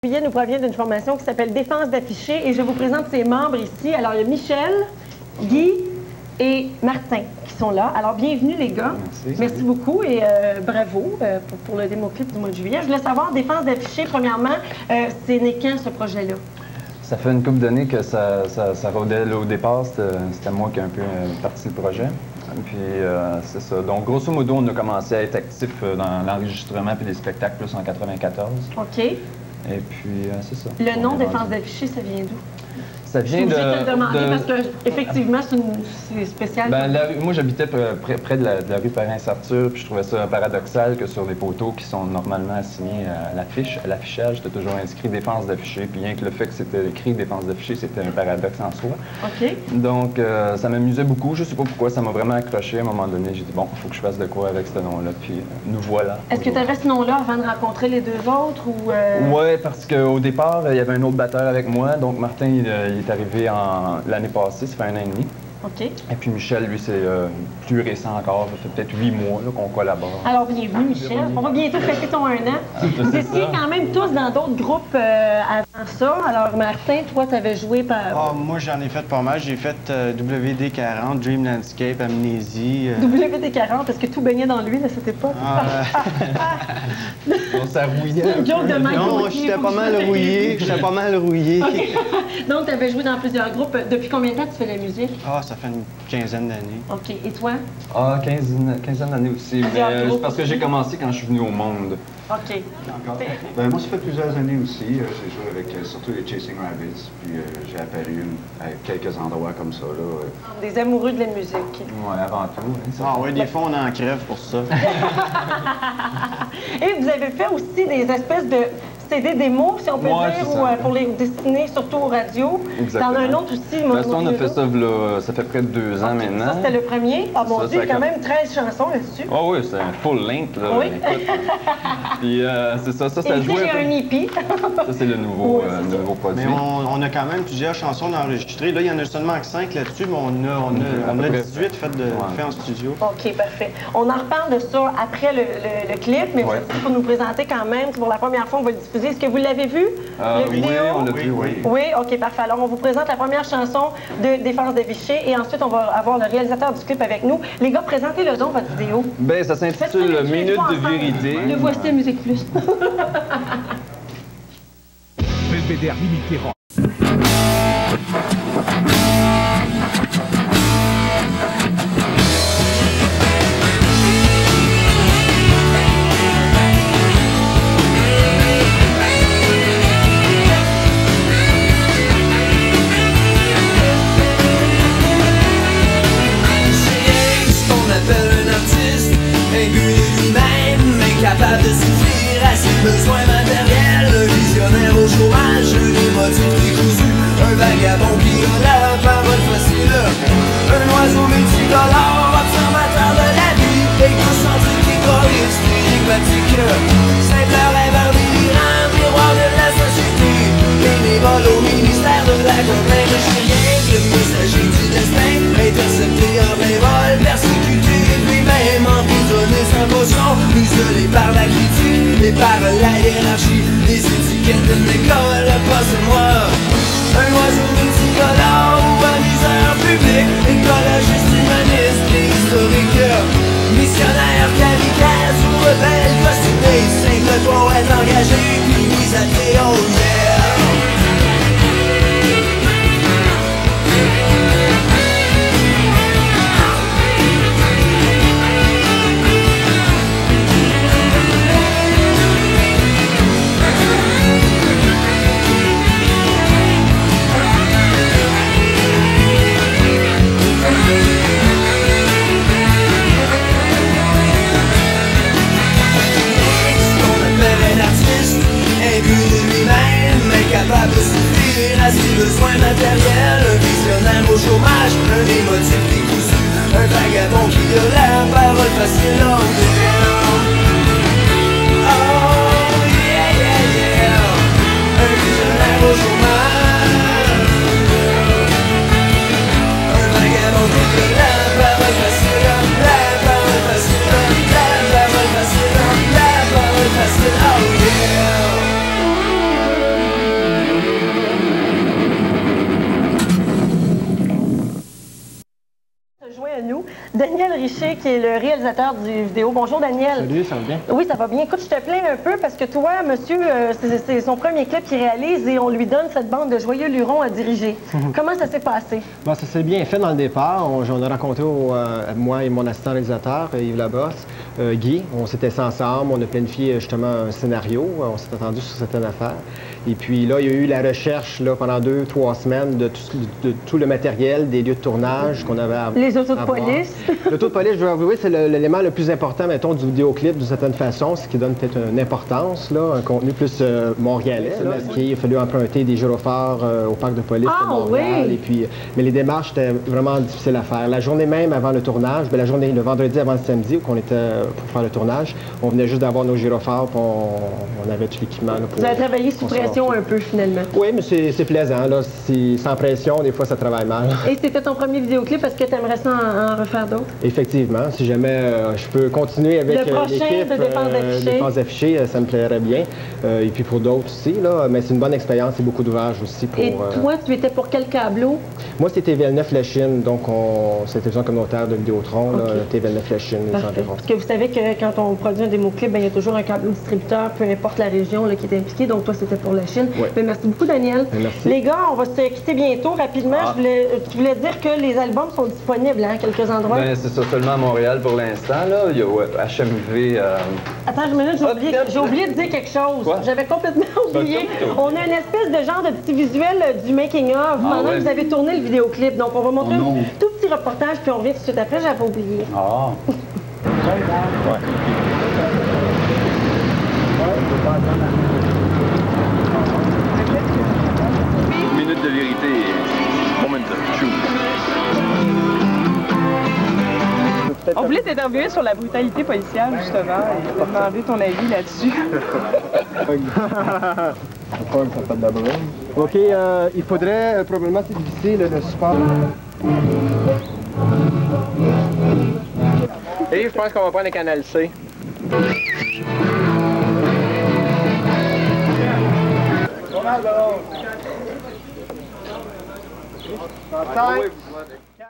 Juillet nous provient d'une formation qui s'appelle Défense d'afficher et je vous présente ses membres ici. Alors, il y a Michel, Guy et Martin qui sont là. Alors, bienvenue les gars. Merci beaucoup et bravo pour le démoclip du mois de juillet. Je voulais savoir, Défense d'afficher, premièrement, c'est né quand ce projet-là? Ça fait une couple d'années que ça rôdait. Là, au départ, c'était moi qui ai un peu parti le projet. Puis c'est ça. Donc, grosso modo, on a commencé à être actif dans l'enregistrement puis les spectacles plus en 94. OK. Et puis, c'est ça. Le nom Défense d'afficher, ça vient d'où? Ça vient de te demander parce que, effectivement, c'est spécial. Ben, moi, j'habitais près de la rue Perrin-Sartur, puis je trouvais ça paradoxal que sur les poteaux qui sont normalement assignés à l'affichage, c'était toujours inscrit défense d'afficher, puis rien que le fait que c'était écrit défense d'afficher, c'était un paradoxe en soi. OK. Donc, ça m'amusait beaucoup. Je sais pas pourquoi, ça m'a vraiment accroché. À un moment donné, j'ai dit, bon, il faut que je fasse de quoi avec ce nom-là, puis nous voilà. Est-ce que tu avais ce nom-là avant de rencontrer les deux autres ou... Oui, parce qu'au départ, il y avait un autre batteur avec moi, donc Martin, il est arrivé l'année passée, ça fait 1 an et demi. OK. Et puis Michel, lui, c'est plus récent encore, ça fait peut-être 8 mois qu'on collabore. Alors, bienvenue Michel. On va bientôt fêter ton 1 an. Vous étiez quand même tous dans d'autres groupes avant ça. Alors, Martin, toi, tu avais joué par... Ah, moi, j'en ai fait pas mal. J'ai fait WD-40, Dream Landscape, Amnésie. WD-40, parce que tout baignait dans l'huile à cette époque. Ça rouillait. C'est une joke de Mike. Non, j'étais pas mal rouillé. J'étais pas mal rouillé. Okay. Donc, tu avais joué dans plusieurs groupes. Depuis combien de temps tu fais de la musique? Ah, ça fait une quinzaine d'années. OK. Et toi? Ah, quinzaine d'années aussi. Mais c'est parce que j'ai commencé quand je suis venu au monde. OK. Ben, moi, ça fait plusieurs années aussi. J'ai joué avec surtout les Chasing Rabbits. Puis j'ai apparu à quelques endroits comme ça. Là. Des amoureux de la musique. Oui, avant tout. Hein, ah oui, des fois, on en crève pour ça. Et vous avez fait aussi des espèces de CD démo, si on peut dire, ou pour les destiner surtout aux radios. Exactement. Dans un autre aussi. On a fait ça, là, ça fait près de 2 ans maintenant. Ça, c'était le premier. Ah mon Dieu, quand même 13 chansons là-dessus. Ah oui, c'est un full length. Là, oui. Puis c'est ça jouait. J'ai un EP. Ça, c'est le nouveau, nouveau produit. Mais on a quand même plusieurs chansons enregistrées. Là, il y en a seulement que 5 là-dessus, mais on a 18 faits en studio. OK, parfait. On en reparle de ça après le clip, mais pour nous présenter quand même, pour la première fois, on va le diffuser. Est-ce que vous l'avez vu, le vidéo? Oui, on l'a vu, oui. Oui, OK, parfait. Alors, on vous présente la première chanson de Défense d'afficher et ensuite, on va avoir le réalisateur du clip avec nous. Les gars, présentez-le donc, votre vidéo. Bien, ça s'intitule Minute de vérité. Le voici à Musique Plus. Belvédère limité rang. Capable de suffire à ses besoins matériels, un visionnaire au chômage, un émotif décousu, un vagabond qui a la parole facile, un oiseau multicolore, observateur de la vie, égocentrique, égoïste, énigmatique, simple rêveur délirant, miroir de la société, bénévole au ministère de la complainte de chien, le messager du destin, intercepté en plein vol, persécuté, lui-même emprisonné sans caution, isolé par la critique et par la hiérarchie, les étiquettes de l'école, passe-moi un oiseau multicolore ou amuseur public, écologiste, humaniste et historique, missionnaire, kamikaze ou rebelle costumé, simple poète engagé, puis mise à Théo, yeah. Capable de suffire à ses besoins matériels, un visionnaire au chômage, un émotif décousu, un vagabond qui a la parole facile, oh yeah, yeah, yeah, un visionnaire au chômage, un vagabond qui a la parole facile, la parole facile, la parole facile, la parole facile, oh yeah. Richer, qui est le réalisateur du vidéo. Bonjour, Daniel. Salut, ça va bien? Oui, ça va bien. Écoute, je te plains un peu parce que toi, monsieur, c'est son premier clip qu'il réalise et on lui donne cette bande de joyeux lurons à diriger. Comment ça s'est passé? Bon, ça s'est bien fait dans le départ. On a rencontré moi et mon assistant réalisateur, Yves Labosse, Guy. On s'était assis ensemble, on a planifié justement un scénario. On s'est attendu sur certaines affaires. Et puis là, il y a eu la recherche là, pendant 2-3 semaines de tout le matériel, des lieux de tournage qu'on avait à Les autos de police. L'auto de police, je veux avouer, c'est l'élément le plus important, mettons, du vidéoclip, d'une certaine façon, ce qui donne peut-être une importance, là, un contenu plus montréalais. Il a fallu emprunter des gyrophares au parc de police de Montréal. Oui. Et puis, mais les démarches étaient vraiment difficiles à faire. La journée même avant le tournage, bien, le vendredi avant le samedi, où on était pour faire le tournage, on venait juste d'avoir nos gyrophares, puis on avait tout l'équipement. Vous avez travaillé sous pression un peu, finalement. Oui, mais c'est plaisant. Là. Sans pression, des fois, ça travaille mal. Et c'était ton premier vidéoclip, est-ce que tu aimerais ça en refaire d'autres? Effectivement. Si jamais je peux continuer avec l'équipe de Défense d'afficher, ça me plairait bien. Et puis pour d'autres aussi, là. Mais c'est une bonne expérience et beaucoup d'ouvrages aussi. Et toi, tu étais pour quel câbleau? Moi, c'était Villeneuve-la-Chine, donc c'est la télévision communautaire de Vidéotron, okay. Villeneuve-la-Chine, les environs. Parce que vous savez que quand on produit un démo-clip, il y a toujours un câbleau distributeur, peu importe la région là, qui est impliquée. Donc toi, c'était pour la Chine. Oui. Merci beaucoup, Daniel. Merci. Les gars, on va se quitter bientôt. Rapidement, je voulais dire que les albums sont disponibles à quelques endroits. Ben, c'est ça, seulement à Montréal pour l'instant. Il y a HMV... Attends une minute, j'ai oublié de dire quelque chose. J'avais complètement oublié. On a une espèce de genre de petit visuel du making-of pendant que vous avez tourné le vidéoclip. Donc, on va montrer un tout petit reportage, puis on revient tout de suite après. J'avais oublié. Ah! Minute de vérité. Moment of truth. On voulait t'interviewer sur la brutalité policière, justement, et te demander ton avis là-dessus. OK, il faudrait probablement glisser le support. Et je pense qu'on va prendre le canal C. Pas mal,